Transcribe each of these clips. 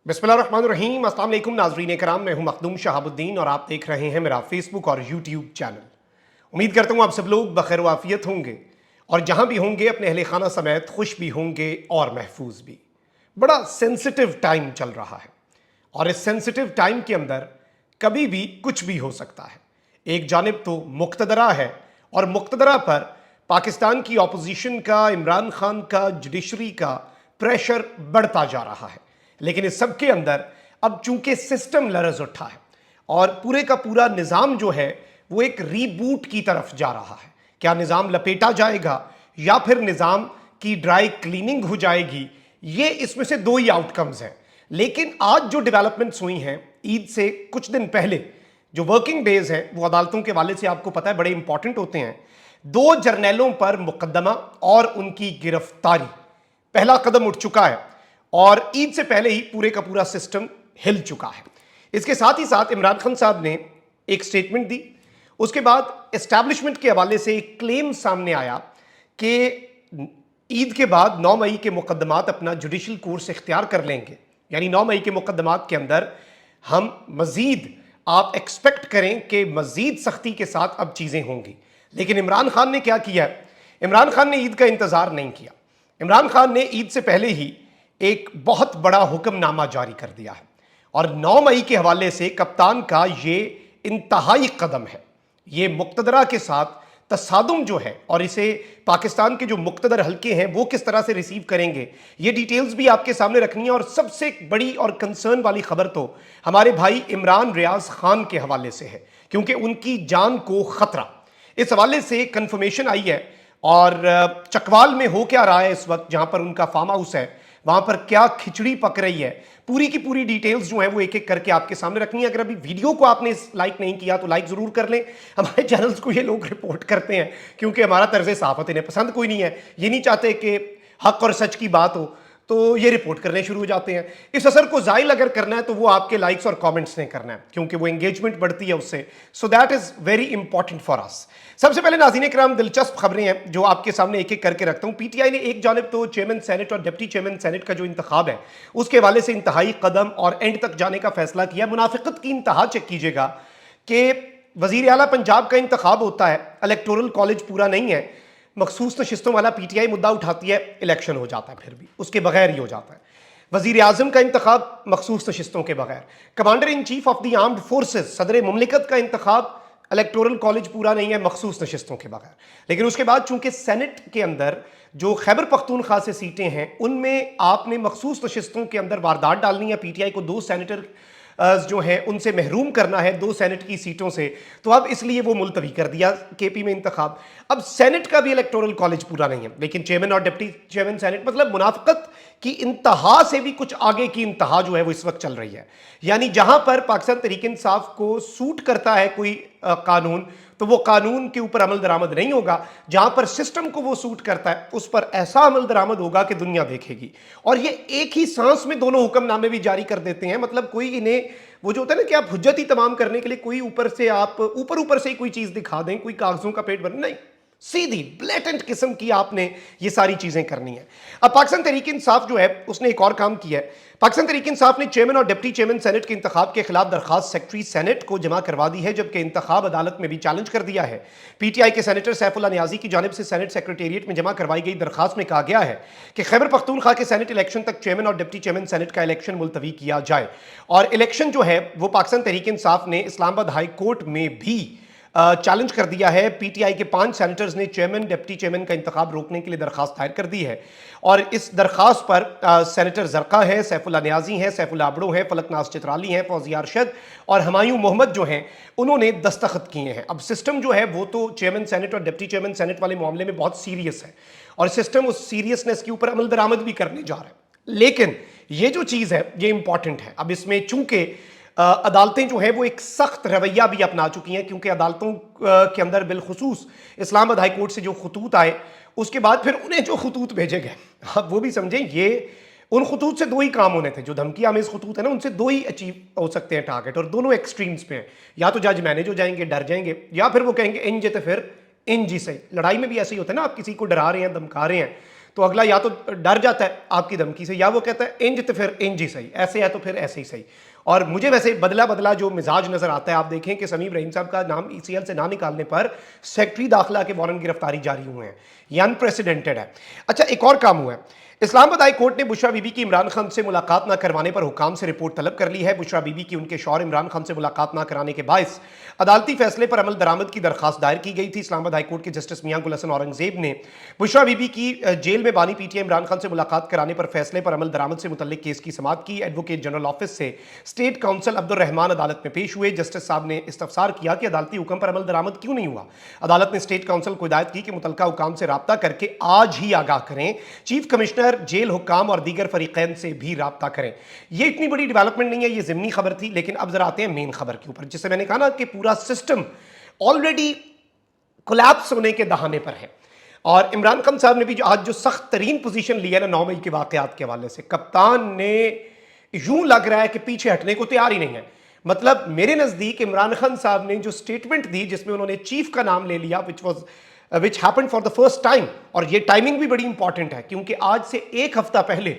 बिस्मिल्लाहिर्रहमानिर्रहीम। अस्सलाम वालेकुम नाज़रीन कराम, मैं हूं मखदूम शहाबुद्दीन और आप देख रहे हैं मेरा फेसबुक और यूट्यूब चैनल। उम्मीद करता हूं आप सब लोग बखैर वाफियत होंगे और जहां भी होंगे अपने अहले खाना समेत खुश भी होंगे और महफूज भी। बड़ा सेंसिटिव टाइम चल रहा है और इस सेंसिटिव टाइम के अंदर कभी भी कुछ भी हो सकता है। एक जानिब तो मुक्तदरा है और मुक्तदरा पर पाकिस्तान की ऑपोजिशन का, इमरान खान का, जुडिशरी का प्रेशर बढ़ता जा रहा है। लेकिन इस सब के अंदर अब चूंकि सिस्टम लरज उठा है और पूरे का पूरा निज़ाम जो है वो एक रीबूट की तरफ जा रहा है। क्या निज़ाम लपेटा जाएगा या फिर निज़ाम की ड्राई क्लीनिंग हो जाएगी, ये इसमें से दो ही आउटकम्स हैं। लेकिन आज जो डेवलपमेंट्स हुई हैं ईद से कुछ दिन पहले, जो वर्किंग डेज हैं वो अदालतों के वाले से आपको पता है बड़े इंपॉर्टेंट होते हैं। दो जर्नैलों पर मुकदमा और उनकी गिरफ्तारी, पहला कदम उठ चुका है और ईद से पहले ही पूरे का पूरा सिस्टम हिल चुका है। इसके साथ ही साथ इमरान खान साहब ने एक स्टेटमेंट दी। उसके बाद एस्टैब्लिशमेंट के हवाले से एक क्लेम सामने आया कि ईद के बाद 9 मई के मुकदमात अपना जुडिशल कोर्स इख्तियार कर लेंगे, यानी 9 मई के मुकदमात के अंदर हम मजीद, आप एक्सपेक्ट करें कि मजीद सख्ती के साथ अब चीज़ें होंगी। लेकिन इमरान खान ने क्या किया? इमरान खान ने ईद का इंतज़ार नहीं किया। इमरान खान ने ईद से पहले ही एक बहुत बड़ा हुक्मनामा जारी कर दिया है और 9 मई के हवाले से कप्तान का ये इंतहाई कदम है। ये मुक्तदरा के साथ तसादुम जो है और इसे पाकिस्तान के जो मुक्तदर हल्के हैं वो किस तरह से रिसीव करेंगे, ये डिटेल्स भी आपके सामने रखनी है। और सबसे बड़ी और कंसर्न वाली खबर तो हमारे भाई इमरान रियाज खान के हवाले से है, क्योंकि उनकी जान को खतरा, इस हवाले से कंफर्मेशन आई है। और चकवाल में हो क्या रहा है इस वक्त, जहां पर उनका फार्म हाउस है, वहां पर क्या खिचड़ी पक रही है, पूरी की पूरी डिटेल्स जो है वो एक एक करके आपके सामने रखनी है। अगर अभी वीडियो को आपने लाइक नहीं किया तो लाइक जरूर कर लें। हमारे चैनल्स को ये लोग रिपोर्ट करते हैं क्योंकि हमारा तर्ज सहाफत इन्हें पसंद कोई नहीं है, ये नहीं चाहते कि हक और सच की बात हो, तो ये रिपोर्ट करने शुरू हो जाते हैं। इस असर को जाहिल अगर करना है तो वो आपके लाइक्स और कमेंट्स ने करना है, क्योंकि वो एंगेजमेंट बढ़ती है उससे। So that is very important for us. सबसे पहले नाज़रीन किराम, दिलचस्प खबरें हैं जो आपके सामने एक एक करके रखता हूं। पीटीआई ने एक जानिब तो चेयरमैन सेनेट और डिप्टी चेयरमैन सेनेट का जो इंतखाब है उसके हवाले से इंतहाई कदम और एंड तक जाने का फैसला किया। मुनाफिकत की इंतहा चेक कीजिएगा कि वजीर आला पंजाब का इंतखाब होता है, इलेक्टोरल कॉलेज पूरा नहीं है, मखसूस नशिस्तों वाला पीटीआई मुद्दा उठाती है, इलेक्शन हो जाता है, फिर भी उसके बगैर ही हो जाता है। वजीर आजम का इंतखाब मखसूस नशिस्तों के बगैर, commander in chief of the armed forces सदर मुमलिकत का इंतखाब, इलेक्टोरल कॉलेज पूरा नहीं है, मखसूस नशिस्तों के बगैर। लेकिन उसके बाद चूंकि सेनेट के अंदर जो खैबर पख्तूनख्वा से सीटें हैं उनमें आपने मखसूस नशिस्तों के अंदर वारदात डालनी है, पीटीआई को 2 सेनेटर जो हैं उनसे महरूम करना है 2 सेनेट की सीटों से, तो अब इसलिए वो मुलतवी कर दिया केपी में इंतखाब। अब सेनेट का भी इलेक्टोरल कॉलेज पूरा नहीं है, लेकिन चेयरमैन और डिप्टी चेयरमैन सेनेट, मतलब मुनाफिकत की इंतहा से भी कुछ आगे की इंतहा जो है वो इस वक्त चल रही है। यानी जहां पर पाकिस्तान तहरीक इंसाफ को सूट करता है कोई कानून, तो वो कानून के ऊपर अमल दरामद नहीं होगा। जहां पर सिस्टम को वो सूट करता है उस पर ऐसा अमल दरामद होगा कि दुनिया देखेगी। और ये एक ही सांस में दोनों हुक्मनामे भी जारी कर देते हैं। मतलब कोई इन्हें, वो जो होता है ना कि आप हुज्जत ही तमाम करने के लिए कोई ऊपर से आप ऊपर से ही कोई चीज दिखा दें, कोई कागजों का पेट भर, नहीं, सीधी ब्लेटेंट किस्म की आपने ये सारी चीजें करनी है। अब पाकिस्तान तहरीक इंसाफ जो है उसने एक और काम किया है। पाकिस्तान तहरीक इंसाफ ने चेयरमैन और डिप्टी चेयरमैन सेनेट के इंतखाब के खिलाफ दरखास्त सेक्रेटरी सेनेट को जमा करवा दी है, जबकि इंतखाब अदालत में भी चैलेंज कर दिया है। पीटीआई के सेनेटर सैफुल्लाह नियाजी की जानिब से सेनेट सेक्रेटेरिएट में जमा करवाई गई दरखास्त में कहा गया है कि खैबर पख्तूनख्वा के सेनेट इलेक्शन तक चेयरमैन और डिप्टी चेयरमैन सेनेट का इलेक्शन मुलतवी किया जाए। और इलेक्शन जो है वो पाकिस्तान तहरीक इंसाफ ने इस्लामाबाद हाई कोर्ट में भी चैलेंज कर दिया है। पीटीआई के 5 सेनेटर्स ने चेयरमैन डिप्टी चेयरमैन का इंतखाब रोकने के लिए दरखास्त दायर कर दी है। और इस दरखास्त पर सेनेटर जरका है, सैफुल्लाह नियाजी हैं, सैफुल्लाह अबड़ो हैं, फलकनाज चित्राली हैं, फौजिया अरशद और हमायूं मोहम्मद जो हैं उन्होंने दस्तखत किए हैं। अब सिस्टम जो है वो तो चेयरमैन सेनेट और डिप्टी चेयरमैन सेनेट वाले मामले में बहुत सीरियस है और सिस्टम उस सीरियसनेस के ऊपर अमल दरामद भी करने जा रहा है। लेकिन ये जो चीज़ है ये इंपॉर्टेंट है। अब इसमें चूंकि अदालतें जो है वो एक सख्त रवैया भी अपना चुकी हैं, क्योंकि अदालतों के अंदर बिलखुसूस इस्लामाबाद हाई कोर्ट से जो खतूत आए उसके बाद फिर उन्हें जो खतूत भेजे गए, आप वो भी समझें, ये उन खतूत से 2 ही काम होने थे। जो धमकी आमेज खतूत है ना, उनसे 2 ही अचीव हो सकते हैं टारगेट, और दोनों एक्सट्रीम्स पे हैं। या तो जज मैनेज हो जाएंगे, डर जाएंगे, या फिर वो कहेंगे इन जे तो फिर इन जी सही। लड़ाई में भी ऐसे ही होता है ना, आप किसी को डरा रहे हैं, धमका रहे हैं, तो अगला या तो डर जाता है आपकी धमकी से, या वो कहता है इंज तो फिर इंज ही सही, ऐसे है तो फिर ऐसे ही सही। और मुझे वैसे बदला बदला जो मिजाज नजर आता है। आप देखें कि समीम रहीम साहब का नाम ECL से ना निकालने पर सेक्रेटरी दाखिला के वारंट गिरफ्तारी जारी हुए हैं। ये अनप्रेसिडेंटेड है। अच्छा, एक और काम हुआ है। इस्लामाबाद हाई कोर्ट ने बुशरा बीबी की इमरान खान से मुलाकात न करवाने पर हुकाम से रिपोर्ट तलब कर ली है। बुशरा बीबी की उनके शौहर इमरान खान से मुलाकात न कराने के बायस अदालती फैसले पर अमल दरामद की दरखास्त दायर की गई थी। इस्लामाबाद हाई कोर्ट के जस्टिस मियां गुल हसन औरंगजेब ने बुशरा बीबी की जेल में बानी PTI इमरान खान से मुलाकात कराने पर फैसले पर अमल दरामद से मुतल्लिक केस की समाअत की। एडवोकेट जनरल ऑफिस से स्टेट काउंसिल अब्दुल रहमान अदालत में पेश हुए। जस्टिस साहब ने इस्तफसार किया कि अदालती हुक्म पर अमल दरामद क्यों नहीं हुआ। अदालत ने स्टेट काउंसिल को हिदायत की कि मुतल्लिका हुकाम से राब्ता करके आज ही आगाह करें। चीफ कमिश्नर, जेल हुक्काम और दीगर फरीकैन से भी राब्ता करें। ये इतनी बड़ी डेवलपमेंट नहीं है, ये ज़िमनी खबर थी। लेकिन अब जरा आते हैं मेन खबर के ऊपर, जिससे मैंने कहा ना कि पूरा सिस्टम ऑलरेडी कोलैप्स होने के दहाने पर है। और इमरान खान साहब ने भी आज जो सख्त तरीन पोजीशन ली है ना 9 मई के वाकयात के हवाले से, कप्तान ने यूं लग रहा है कि पीछे हटने को तैयार ही नहीं है। मतलब मेरे नजदीक इमरान खान साहब ने जो स्टेटमेंट दी जिसमें उन्होंने चीफ का नाम ले लिया, which happened for the first time, और ये टाइमिंग भी बड़ी इंपॉर्टेंट है क्योंकि आज से एक हफ्ता पहले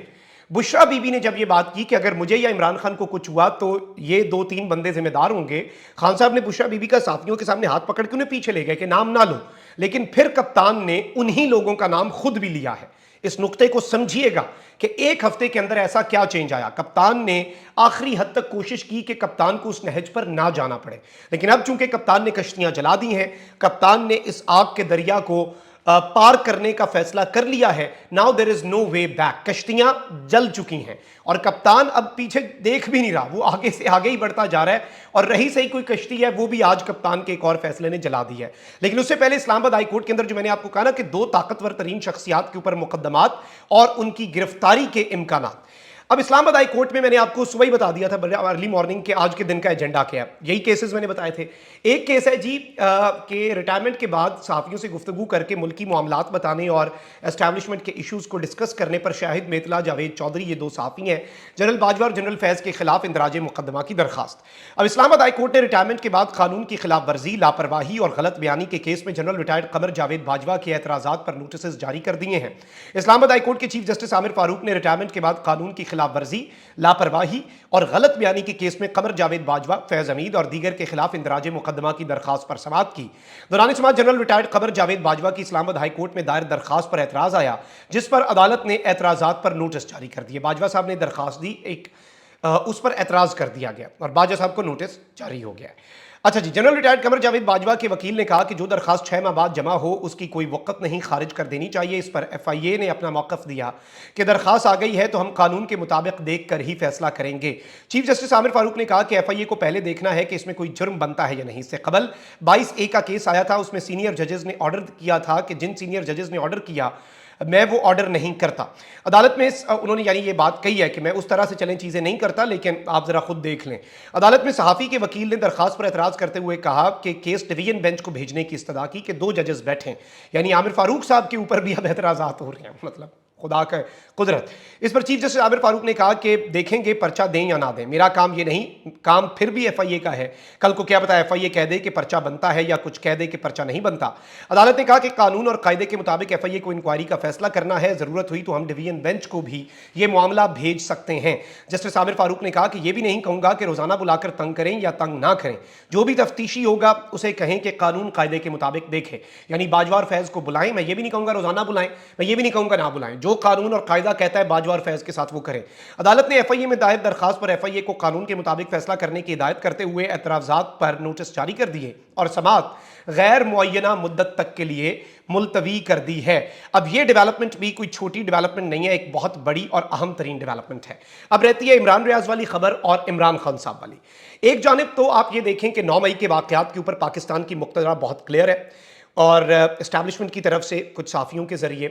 बुशरा बीबी ने जब ये बात की कि अगर मुझे या इमरान खान को कुछ हुआ तो ये 2-3 बंदे जिम्मेदार होंगे, खान साहब ने बुशरा बीबी का साथियों के सामने हाथ पकड़ के उन्हें पीछे ले गए कि नाम ना लो। लेकिन फिर कप्तान ने उन्हीं लोगों का नाम खुद भी लिया है। इस नुक्ते को समझिएगा कि एक हफ्ते के अंदर ऐसा क्या चेंज आया। कप्तान ने आखिरी हद तक कोशिश की कि कप्तान को उस नहज पर ना जाना पड़े, लेकिन अब चूंकि कप्तान ने कश्तियां जला दी हैं, कप्तान ने इस आग के दरिया को पार करने का फैसला कर लिया है। Now there is no way back. कश्तियां जल चुकी हैं और कप्तान अब पीछे देख भी नहीं रहा, वो आगे से आगे ही बढ़ता जा रहा है। और रही सही कोई कश्ती है, वो भी आज कप्तान के एक और फैसले ने जला दी है। लेकिन उससे पहले इस्लामाबाद हाई कोर्ट के अंदर जो मैंने आपको कहा ना कि 2 ताकतवर तरीन शख्सियात के ऊपर मुकदमात और उनकी गिरफ्तारी के इम्कानात। अब इस्लामाबाद हाई कोर्ट में मैंने आपको सुबह ही बता दिया था अर्ली मॉर्निंग के आज के दिन का एजेंडा क्या है। यही केसेस मैंने बताए थे। एक केस है जी कि रिटायरमेंट के बाद सहाफ़ियों से गुफ्तगू करके मुल्की मामलात बताने और एस्टैब्लिशमेंट के इशूज़ को डिस्कस करने पर शाहिद मेतला, जावेद चौधरी, ये 2 सहाफ़ी हैं। जनरल बाजवा और जनरल फैज़ के खिलाफ इंदराज मुकदमा की दरखास्त। अब इस्लामाबाद हाई कोर्ट ने रिटायरमेंट के बाद कानून की खिलाफ वर्जी, लापरवाही और गलत बयानी के केस में जनरल रिटायर्ड कमर जावेद बाजवा के एतराज़ात पर नोटिस जारी कर दिए हैं। इस्लामाबाद हाई कोर्ट के चीफ जस्टिस आमिर फारूक ने रिटायरमेंट के बाद कानून की खिलाफ वर्जी, लापरवाही और गलत बयानी के केस में कमर जावेद बाजवा, फैज हमीद और दीगर के खिलाफ इंदराज मुकदमा की दरखास्त पर समाअत की। दौरान समाअत जनरल रिटायर्ड कमर जावेद बाजवा की इस्लामाबाद हाई कोर्ट में दायर दरखास्त पर एतराज आया, जिस पर अदालत ने एतराजात पर नोटिस जारी कर दिए। बाजवा साहब ने दरखास्त दी, उस पर एतराज कर दिया गया और बाजवा साहब को नोटिस जारी हो गया। अच्छा जी, जनरल रिटायर्ड कमर जावेद बाजवा के वकील ने कहा कि जो दरखास्त 6 माह बाद जमा हो उसकी कोई वक़्त नहीं, खारिज कर देनी चाहिए। इस पर FIA ने अपना मौक़िफ़ दिया कि दरखास्त आ गई है तो हम कानून के मुताबिक देख कर ही फैसला करेंगे। चीफ जस्टिस आमिर फारूक ने कहा कि FIA को पहले देखना है कि इसमें कोई जुर्म बनता है या नहीं। इससे कबल 22A का केस आया था, उसमें सीनियर जजेस ने ऑर्डर किया था कि जिन सीनियर जजेस ने ऑर्डर किया मैं वो ऑर्डर नहीं करता। अदालत में उन्होंने यानी ये बात कही है कि मैं उस तरह से चलें चीज़ें नहीं करता, लेकिन आप ज़रा खुद देख लें। अदालत में सहाफ़ी के वकील ने दरखास्त पर एतराज़ करते हुए कहा कि केस डिवीजन बेंच को भेजने की इस्तदा की कि 2 जजेस बैठें। यानी आमिर फारूक साहब के ऊपर भी अब एतराज़ात हो रहे हैं। मतलब खुदा का कुदरत। इस पर चीफ जस्टिस आमिर फारूक ने कहा कि देखेंगे पर्चा दें या ना दें, मेरा काम ये नहीं, काम फिर भी FIA का है। कल को क्या पता FIA कह दे कि पर्चा बनता है या कुछ कह दे कि पर्चा नहीं बनता। अदालत ने कहा कि कानून और कायदे के मुताबिक FIA को इंक्वायरी का फैसला करना है, ज़रूरत हुई तो हम डिवीजन बेंच को भी ये मामला भेज सकते हैं। जस्टिस आमिर फारूक ने कहा कि यह भी नहीं कहूँगा कि रोज़ाना बुलाकर तंग करें या तंग ना करें, जो भी तफ्तीशी होगा उसे कहें कि कानून कायदे के मुताबिक देखें। यानी बाजवा और फैज़ को बुलाएं, मैं ये भी नहीं कहूँगा रोज़ाना बुलाएं, मैं ये भी नहीं कहूँगा ना बुलाएं, जो कानून और कायदा कहता है बाजवा और फैज के साथ वो करें। अदालत ने FIA में दायर दरखास्त पर FIA को कानून के मुताबिक फैसला करने की हिदायत करते हुए एतराज़ात पर नोटिस जारी कर दिए और समाअत गैर मुअय्यना मुद्दत तक के लिए मुलतवी कर दी है। अब ये डेवलपमेंट भी कोई छोटी डेवलपमेंट नहीं है, एक बहुत बड़ी और अहम तरीन डेवलपमेंट है। अब रहती है इमरान रियाज वाली खबर और इमरान खान साहब वाली। एक जानिब तो आप ये देखें कि 9 मई के वाक़यात के ऊपर पाकिस्तान की मुक्तदरा बहुत क्लियर है और इस्टेब्लिशमेंट की तरफ से कुछ साफ़ियों के ज़रिए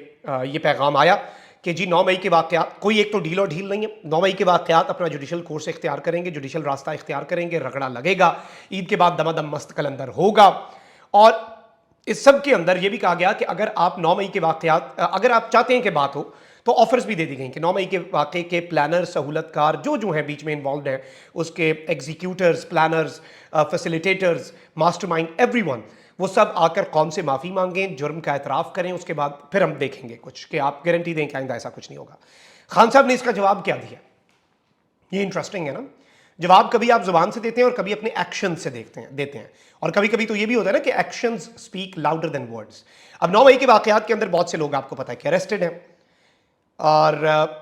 ये पैगाम आया कि जी 9 मई के वाक़यात, कोई एक तो ढील और ढील नहीं है। 9 मई के वाक़यात अपना जुडिशल कोर्स इख्तियार करेंगे, जुडिशल रास्ता इख्तियार करेंगे, रगड़ा लगेगा, ईद के बाद दमादम मस्त कलंदर होगा। और इस सब के अंदर यह भी कहा गया कि अगर आप 9 मई के वाक़यात अगर आप चाहते हैं कि बात हो तो ऑफर्स भी दे दी गई कि 9 मई के वाक़े के प्लानर, सहूलतकार जो हैं बीच में इन्वॉल्व हैं, उसके executors, planners, facilitators, mastermind, everyone, वो सब आकर कौम से माफ़ी मांगें, जुर्म का एतराफ़ करें, उसके बाद फिर हम देखेंगे कुछ कि आप गारंटी दें कि आइंदा ऐसा कुछ नहीं होगा। खान साहब ने इसका जवाब क्या दिया? ये इंटरेस्टिंग है ना। जवाब कभी आप जुबान से देते हैं और कभी अपने एक्शन से देते हैं, और कभी कभी तो ये भी होता है ना कि actions speak louder than words. अब 9 मई के वाकयात के अंदर बहुत से लोग आपको पता है कि अरेस्टेड हैं, और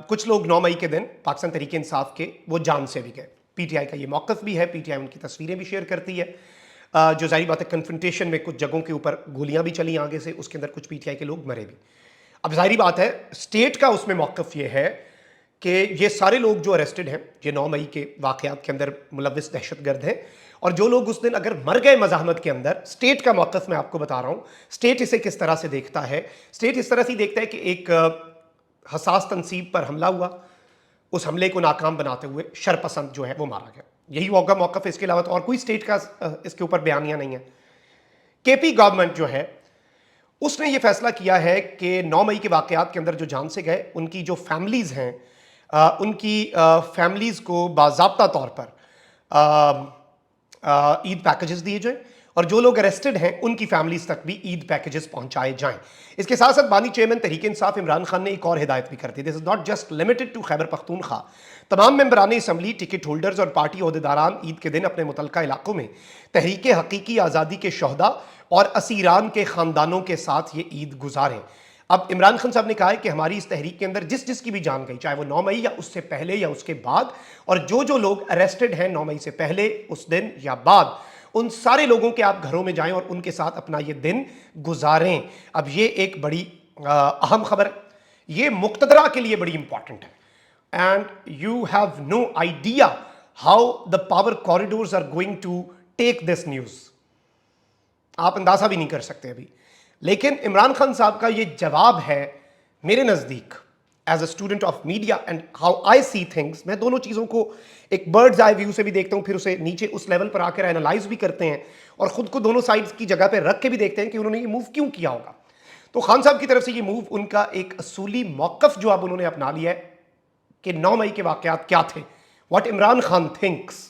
कुछ लोग 9 मई के दिन पाकिस्तान तहरीक इंसाफ के वो जान से भी गए। पीटीआई का ये मौक़िफ़ भी है, पीटीआई उनकी तस्वीरें भी शेयर करती है, जो जाहिर बात है कन्फ्रंटेशन में कुछ जगहों के ऊपर गोलियां भी चली आगे से, उसके अंदर कुछ पीटीआई के लोग मरे भी। अब जाहिर बात है स्टेट का उसमें मौक़िफ़ ये है कि ये सारे लोग जो अरेस्टेड हैं, ये 9 मई के वाक़यात के अंदर मुलव्विस दहशतगर्द हैं, और जो लोग उस दिन अगर मर गए मज़ाहमत के अंदर, स्टेट का मौक़िफ़ मैं आपको बता रहा हूँ। स्टेट इसे किस तरह से देखता है? स्टेट इस तरह से देखता है कि एक हसास तनसीब पर हमला हुआ, उस हमले को नाकाम बनाते हुए शरपसंद जो है वो मारा गया। यही होगा मौक़िफ़, इसके अलावा तो और कोई स्टेट का इसके ऊपर बयानिया नहीं है। केपी गवर्नमेंट जो है उसने ये फैसला किया है कि 9 मई के वाक़यात के अंदर जो जान से गए, उनकी जो फैमिलीज़ हैं, उनकी फैमिलीज़ को बाज़ाब्ता तौर पर ईद पैकेजेस दिए जाएं, और जो लोग अरेस्टेड हैं उनकी फैमिलीज तक भी ईद पैकेजेस पहुंचाए जाएं। इसके साथ साथ बानी चेयरमैन तहरीक इंसाफ इमरान खान ने एक और हिदायत भी कर दी। This is not just limited to Khyber Pakhtunkhwa. तमाम मेंबरान असम्बली, टिकट होल्डर्स और पार्टी अहदेदारान ईद के दिन अपने मुतलका इलाकों में तहरीक हकीकी आज़ादी के शहदा और असीरान के ख़ानदानों के साथ ये ईद गुजारें। अब इमरान खान साहब ने कहा है कि हमारी इस तहरीक के अंदर जिस जिसकी भी जान गई, चाहे वो 9 मई या उससे पहले या उसके बाद, और जो लोग अरेस्टेड हैं 9 मई से पहले, उस दिन या बाद, उन सारे लोगों के आप घरों में जाएं और उनके साथ अपना ये दिन गुजारें। अब ये एक बड़ी अहम खबर है, ये मुक्तदरा के लिए बड़ी इंपॉर्टेंट है, and you have no idea how the power corridors are going to take this news. आप अंदाजा भी नहीं कर सकते अभी। लेकिन इमरान खान साहब का ये जवाब है मेरे नज़दीक, as a student of media and how I see things, मैं दोनों चीज़ों को एक बर्ड्स आई व्यू से भी देखता हूँ, फिर उसे नीचे उस लेवल पर आकर एनालाइज भी करते हैं, और ख़ुद को दोनों साइड्स की जगह पर रख के भी देखते हैं कि उन्होंने ये मूव क्यों किया होगा। तो खान साहब की तरफ से ये मूव, उनका एक असूली मौक़िफ़ जो अब उन्होंने अपना लिया है कि 9 मई के वाक़यात क्या थे, व्हाट इमरान खान थिंक्स,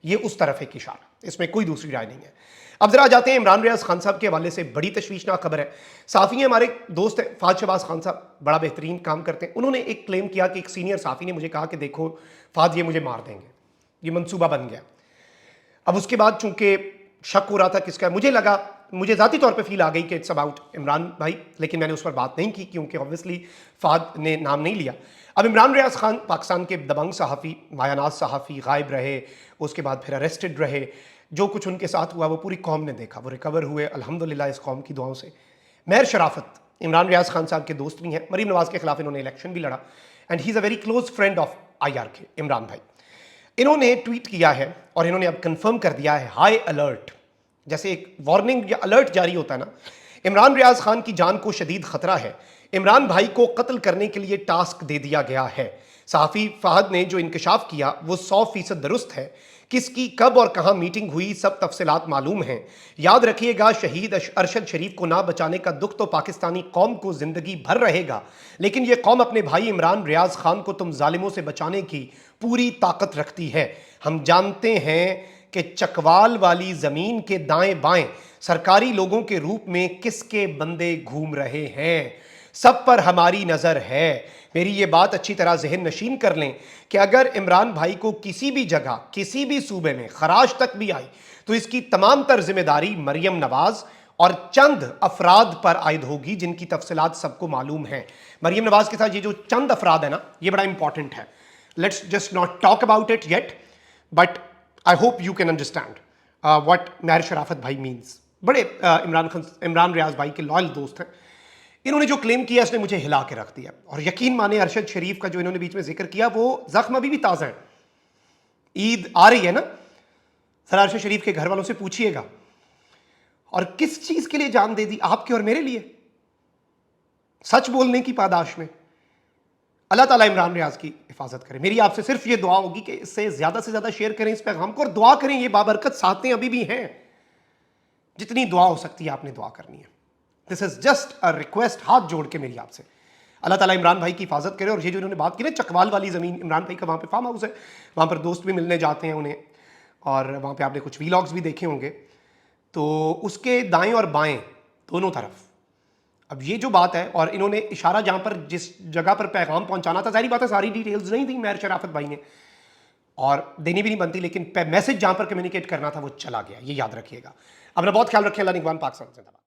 ये उस तरफ एक इशारा, इसमें कोई दूसरी राय नहीं है। अब जरा आ जाते हैं इमरान रियाज खान साहब के हवाले से बड़ी तशवीशनाक खबर है। साफ़ी हैं, हमारे दोस्त हैं फ़ाद शहबाज खान साहब, बड़ा बेहतरीन काम करते हैं। उन्होंने एक क्लेम किया कि एक सीनियर साफ़ी ने मुझे कहा कि देखो फ़ाद, ये मुझे मार देंगे, ये मंसूबा बन गया। अब उसके बाद चूंकि शक हो रहा था किसका, मुझे ज़ाती तौर पे फील आ गई कि इट्स अबाउट इमरान भाई, लेकिन मैंने उस पर बात नहीं की क्योंकि ऑब्वियसली फ़ाद ने नाम नहीं लिया। अब इमरान रियाज खान पाकिस्तान के दबंग सहाफ़ी, मायानाज सहाफ़ी, गायब रहे, उसके बाद फिर अरेस्टेड रहे। जो कुछ उनके साथ हुआ वो पूरी कौम ने देखा, वो रिकवर हुए अल्हम्दुलिल्लाह इस कौम की दुआओं से। महर शराफत इमरान रियाज खान साहब के दोस्त भी हैं, मरीम नवाज़ के खिलाफ इन्होंने इलेक्शन भी लड़ा, and he is a very close friend of IRK Imran भाई। इन्होंने ट्वीट किया है और इन्होंने अब कंफर्म कर दिया है, हाई अलर्ट, जैसे एक वार्निंग या अलर्ट जारी होता है ना, इमरान रियाज खान की जान को शदीद खतरा है, इमरान भाई को कत्ल करने के लिए टास्क दे दिया गया है। सहाफ़ी फ़हद ने जो इंकशाफ किया वो 100% दुरुस्त है। किसकी कब और कहाँ मीटिंग हुई, सब तफसीलात मालूम हैं। याद रखिएगा, शहीद अरशद शरीफ को ना बचाने का दुख तो पाकिस्तानी कौम को ज़िंदगी भर रहेगा, लेकिन ये कौम अपने भाई इमरान रियाज खान को तुम जालिमों से बचाने की पूरी ताकत रखती है। हम जानते हैं कि चकवाल वाली ज़मीन के दाएं बाएं सरकारी लोगों के रूप में किसके बंदे घूम रहे हैं, सब पर हमारी नज़र है। मेरी ये बात अच्छी तरह जहन नशीन कर लें कि अगर इमरान भाई को किसी भी जगह, किसी भी सूबे में खराज तक भी आई तो इसकी तमाम तर जिम्मेदारी मरियम नवाज और चंद अफराद पर आयद होगी जिनकी तफसीलात सबको मालूम है। मरियम नवाज के साथ ये जो चंद अफराद है ना, ये बड़ा इंपॉर्टेंट है। Let's just not talk about it yet, but I hope you can understand what Mehar Sharafat भाई मीन्स। बड़े इमरान रियाज भाई के लॉयल दोस्त हैं। इन्होंने जो क्लेम किया इसने मुझे हिला के रख दिया, और यकीन माने अरशद शरीफ का जो इन्होंने बीच में जिक्र किया वो जख्म अभी भी ताज़ा है। ईद आ रही है ना, सर अरशद शरीफ के घर वालों से पूछिएगा, और किस चीज़ के लिए जान दे दी, आपके और मेरे लिए, सच बोलने की पादाश में। अल्लाह ताला इमरान रियाज की हिफाजत करे। मेरी आपसे सिर्फ ये दुआ होगी कि इससे ज़्यादा से ज़्यादा शेयर करें इस पैगाम को, और दुआ करें, ये बाबरकत सातें अभी भी हैं, जितनी दुआ हो सकती है आपने दुआ करनी है। This is just a request, हाथ जोड़ के मेरी आपसे। अल्लाह ताला इमरान भाई की हिफाजत करे। और ये जो इन्होंने बात की ना चकवाल वाली ज़मीन, इमरान भाई का वहाँ पे फार्म हाउस है, वहाँ पर दोस्त भी मिलने जाते हैं उन्हें, और वहाँ पे आपने कुछ वीलॉग्स भी देखे होंगे। तो उसके दाएं और बाएं दोनों तरफ अब ये जो बात है, और इन्होंने इशारा जहाँ पर जिस जगह पर पैगाम पहुँचाना था, सारी बातें सारी डिटेल्स नहीं दी मेहर शराफत भाई ने, और देनी भी नहीं बनती, लेकिन मैसेज जहाँ पर कम्युनिकेट करना था वो चला गया, ये याद रखिएगा। अपना बहुत ख्याल रखें। अल्लाह निगहबान पाक जिंदाबाद।